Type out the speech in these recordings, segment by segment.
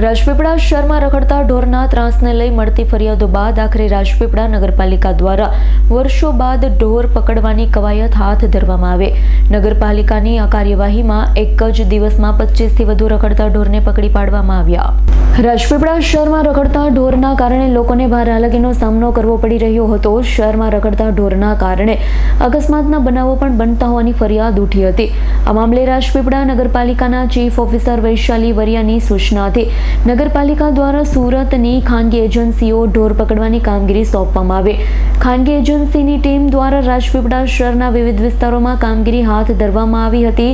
રાજપીપળા શહેરમાં રખડતા ઢોરના ત્રાસને લઈ મળતી ફરિયાદો બાદ આખરે રાજપીપળા નગરપાલિકા દ્વારા વર્ષો બાદ ઢોર પકડવાની કવાયત હાથ ધરવામાં આવે। નગરપાલિકાની આ કાર્યવાહીમાં એક જ દિવસમાં 25થી વધુ રખડતા ઢોરને પકડી પાડવામાં આવ્યા। રાજપીપળા શહેરમાં રખડતા ઢોરના કારણે લોકોને ભારે હાલાકીનો સામનો કરવો પડી રહ્યો હતો। શહેરમાં રખડતા ઢોરના કારણે અકસ્માતના બનાવો પણ બનતા હોવાની ફરિયાદ ઉઠી હતી। આ મામલે રાજપીપળા નગરપાલિકાના ચીફ ઓફિસર વૈશાલી વરિયાની સૂચનાથી નગરપાલિકા દ્વારા સુરતની ખાનગી એજન્સીઓ ઢોર પકડવાની કામગીરી સોંપવામાં આવી। ખાનગી એજન્સીની ટીમ દ્વારા રાજપીપળા શહેરના વિવિધ વિસ્તારોમાં કામગીરી હાથ ધરવામાં આવી હતી।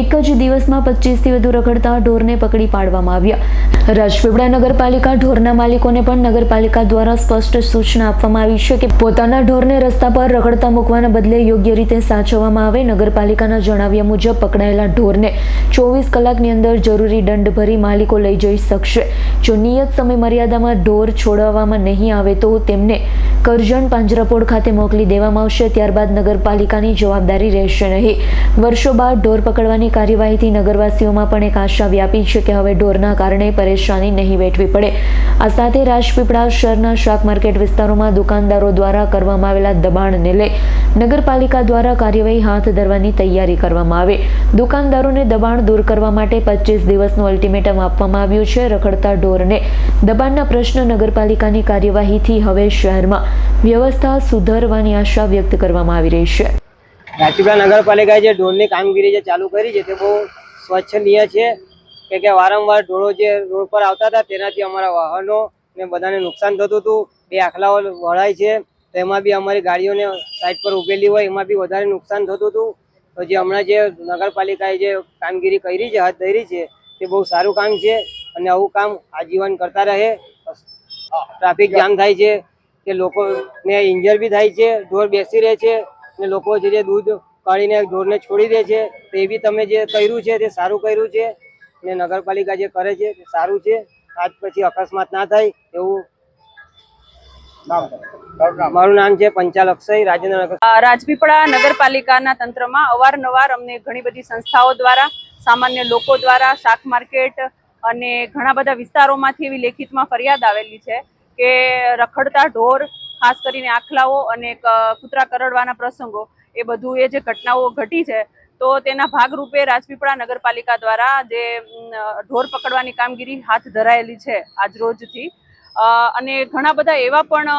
એક જ દિવસમાં 25થી વધુ રખડતા ઢોરને પકડી પાડવામાં આવ્યા। રાજપીપળા નગરપાલિકા ઢોરના માલિકોને પણ નગરપાલિકા દ્વારા સ્પષ્ટ સૂચના આપવામાં આવી છે કે પોતાના ઢોરને રસ્તા પર રખડતા મૂકવાના બદલે યોગ્ય રીતે સાચવવામાં આવે। નગરપાલિકાના જણાવ્યા મુજબ પકડાયેલા ઢોરને 24 કલાકની અંદર જરૂરી દંડ ભરી માલિકો લઈ જઈ શકશે। જો નિયત સમય મર્યાદામાં ઢોર છોડવામાં નહીં આવે તો તેમને કરજણ પાંજરાપોળ ખાતે મોકલી દેવામાં આવશે। ત્યારબાદ નગરપાલિકાની જવાબદારી રહેશે નહીં। વર્ષો બાદ ઢોર પકડવાની કાર્યવાહીથી નગરવાસીઓમાં પણ એક આશા વ્યાપી છે કે હવે ઢોરના કારણે પરેશાની નહીં વેઠવી પડે। આ સાથે રાજપીપળા શહેરના શાક માર્કેટ વિસ્તારોમાં દુકાનદારો દ્વારા કરવામાં આવેલા દબાણને લઈ નગરપાલિકા દ્વારા કાર્યવાહી હાથ ધરવાની તૈયારી કરવામાં આવે। દુકાનદારોને દબાણ દૂર કરવા માટે 25 દિવસનું અલ્ટિમેટમ આપવામાં આવ્યું છે। રખડતા ઢોરને દબાણના પ્રશ્ન નગરપાલિકાની કાર્યવાહીથી હવે શહેરમાં વ્યવસ્થા સુધરવાની આશા વ્યક્ત કરવામાં આવી રહી છે। રાજપીપળા નગરપાલિકાએ જે ઢોરની કામગીરી જે ચાલુ કરી છે તે બહુ સ્વચ્છનીય છે કે વારંવાર ઢોરો જે રોડ પર આવતા હતા તેનાથી અમારા વાહનો ને બધાને નુકસાન થતું હતું। બે આખલાઓ વળાય છે તેમાં બી અમારી ગાડીઓને સાઈડ પર ઉભેલી હોય એમાં બી વધારે નુકસાન થતું હતું। તો જે હમણાં જે નગરપાલિકાએ જે કામગીરી કરી છે હાથ ધરી છે તે બહુ સારું કામ છે અને આવું કામ આજીવન કરતા રહે। ટ્રાફિક જામ થાય છે કે લોકોને ઇન્જર બી થાય છે, ઢોર બેસી રહે છે ને લોકો જે દૂધ કાઢીને ઢોરને છોડી દે છે તો એ બી તમે જે કર્યું છે તે સારું કર્યું છે ને નગરપાલિકા જે કરે છે તે સારું છે। આજ પછી અકસ્માત ના થાય એવું મારું નામ છે પંચાલ અક્ષય રાજેન્દ્રનગર। રાજપીપળા નગરપાલિકાના તંત્રમાં અવારનવાર અમને ઘણી બધી સંસ્થાઓ દ્વારા, સામાન્ય લોકો દ્વારા, શાક માર્કેટ અને ઘણા બધા વિસ્તારોમાંથી એવી લેખિતમાં ફરિયાદ આવેલી છે કે રખડતા ઢોર, ખાસ કરીને આખલાઓ અને કૂતરા કરડવાના પ્રસંગો, એ બધું એ જે ઘટનાઓ ઘટી છે તો તેના ભાગરૂપે રાજપીપળા નગરપાલિકા દ્વારા જે ઢોર પકડવાની કામગીરી હાથ ધરાયેલી છે આજરોજથી। અને ઘણા બધા એવા પણ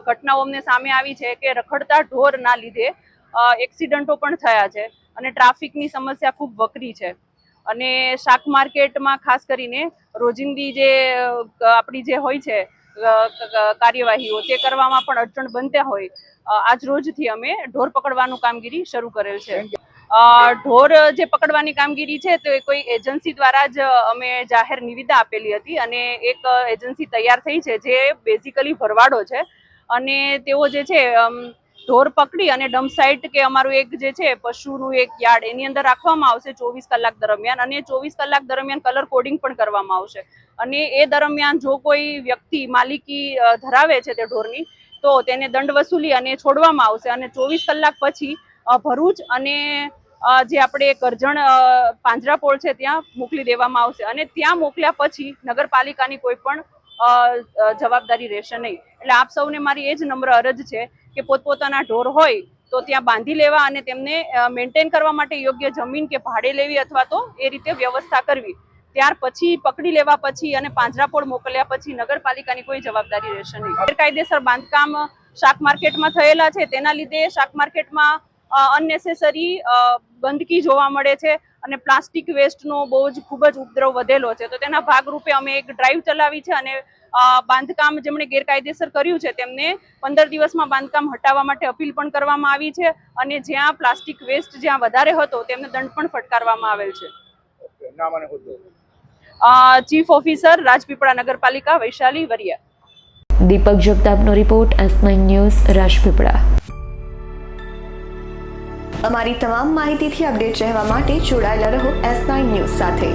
ઘટનાઓ અમને સામે આવી છે કે રખડતા ઢોરના લીધે એક્સિડન્ટો પણ થયા છે અને ટ્રાફિકની સમસ્યા ખૂબ વકરી છે। અને શાક માર્કેટમાં ખાસ કરીને રોજિંદી જે આપણી જે હોય છે કાર્યવાહીઓ તે કરવામાં પણ અડચણ બનતા હોય આજ રોજથી અમે ઢોર પકડવાનું કામગીરી શરૂ કરેલ છે। ઢોર જે પકડવાની કામગીરી છે તો કોઈ એજન્સી દ્વારા જ અમે જાહેર નિવિદા આપેલી હતી અને એક એજન્સી તૈયાર થઈ છે જે બેઝિકલી ભરવાડો છે અને તેઓ જે છે ઢોર પકડી અને ડમ્પ સાઇટ કે અમારું એક જે છે પશુનું એક યાર્ડ એની અંદર રાખવામાં આવશે 24 કલાક દરમિયાન અને 24 કલાક દરમિયાન કલર કોડિંગ પણ કરવામાં આવશે અને એ દરમિયાન જો કોઈ વ્યક્તિ માલિકી ધરાવે છે તે ઢોરની તો તેને દંડ વસૂલી અને છોડવામાં આવશે અને 24 કલાક પછી ભરૂચ અને જે આપણે કરજણ પાંજરાપોળ છે ત્યાં મોકલી દેવામાં આવશે અને ત્યાં મોકલ્યા પછી નગરપાલિકાની કોઈ પણ જવાબદારી રહેશે નહીં। એટલે આપ સૌને મારી એ જ નમ્ર અરજ છે કે પોતપોતાના ઢોર હોય તો ત્યાં બાંધી લેવા અને તેમને મેન્ટેન કરવા માટે યોગ્ય જમીન કે ભાડે લેવી અથવા તો એ રીતે વ્યવસ્થા કરવી। ત્યાર પછી પકડી લેવા પછી અને પાંજરાપોળ મોકલ્યા પછી નગરપાલિકાની કોઈ જવાબદારી રહેશે નહીં। ગેરકાયદેસર બાંધકામ શાક માર્કેટમાં થયેલા છે તેના લીધે શાક માર્કેટમાં અનનેસેસરી ગંદકી જોવા મળે છે અને પ્લાસ્ટિક વેસ્ટનો બહુ જ ખૂબ જ ઉપદ્રવ વધેલો છે। તો તેના ભાગરૂપે અમે એક ડ્રાઈવ ચલાવી છે અને બાંધકામ જેમણે ગેરકાયદેસર કર્યું છે તેમને 15 દિવસમાં બાંધકામ હટાવવા માટે અપીલ પણ કરવામાં આવી છે અને જ્યાં પ્લાસ્ટિક વેસ્ટ જ્યાં વધારે હતો તેમને દંડ પણ ફટકારવામાં આવેલ છે। ચીફ ઓફિસર રાજપીપળા નગરપાલિકા વૈશાલી વરિયા। દીપક જગતાપનો રિપોર્ટ, S9 ન્યૂઝ, રાજપીપળા। અમારી તમામ માહિતીથી અપડેટ રહેવા માટે જોડાયેલા રહો S9 ન્યૂઝ સાથે।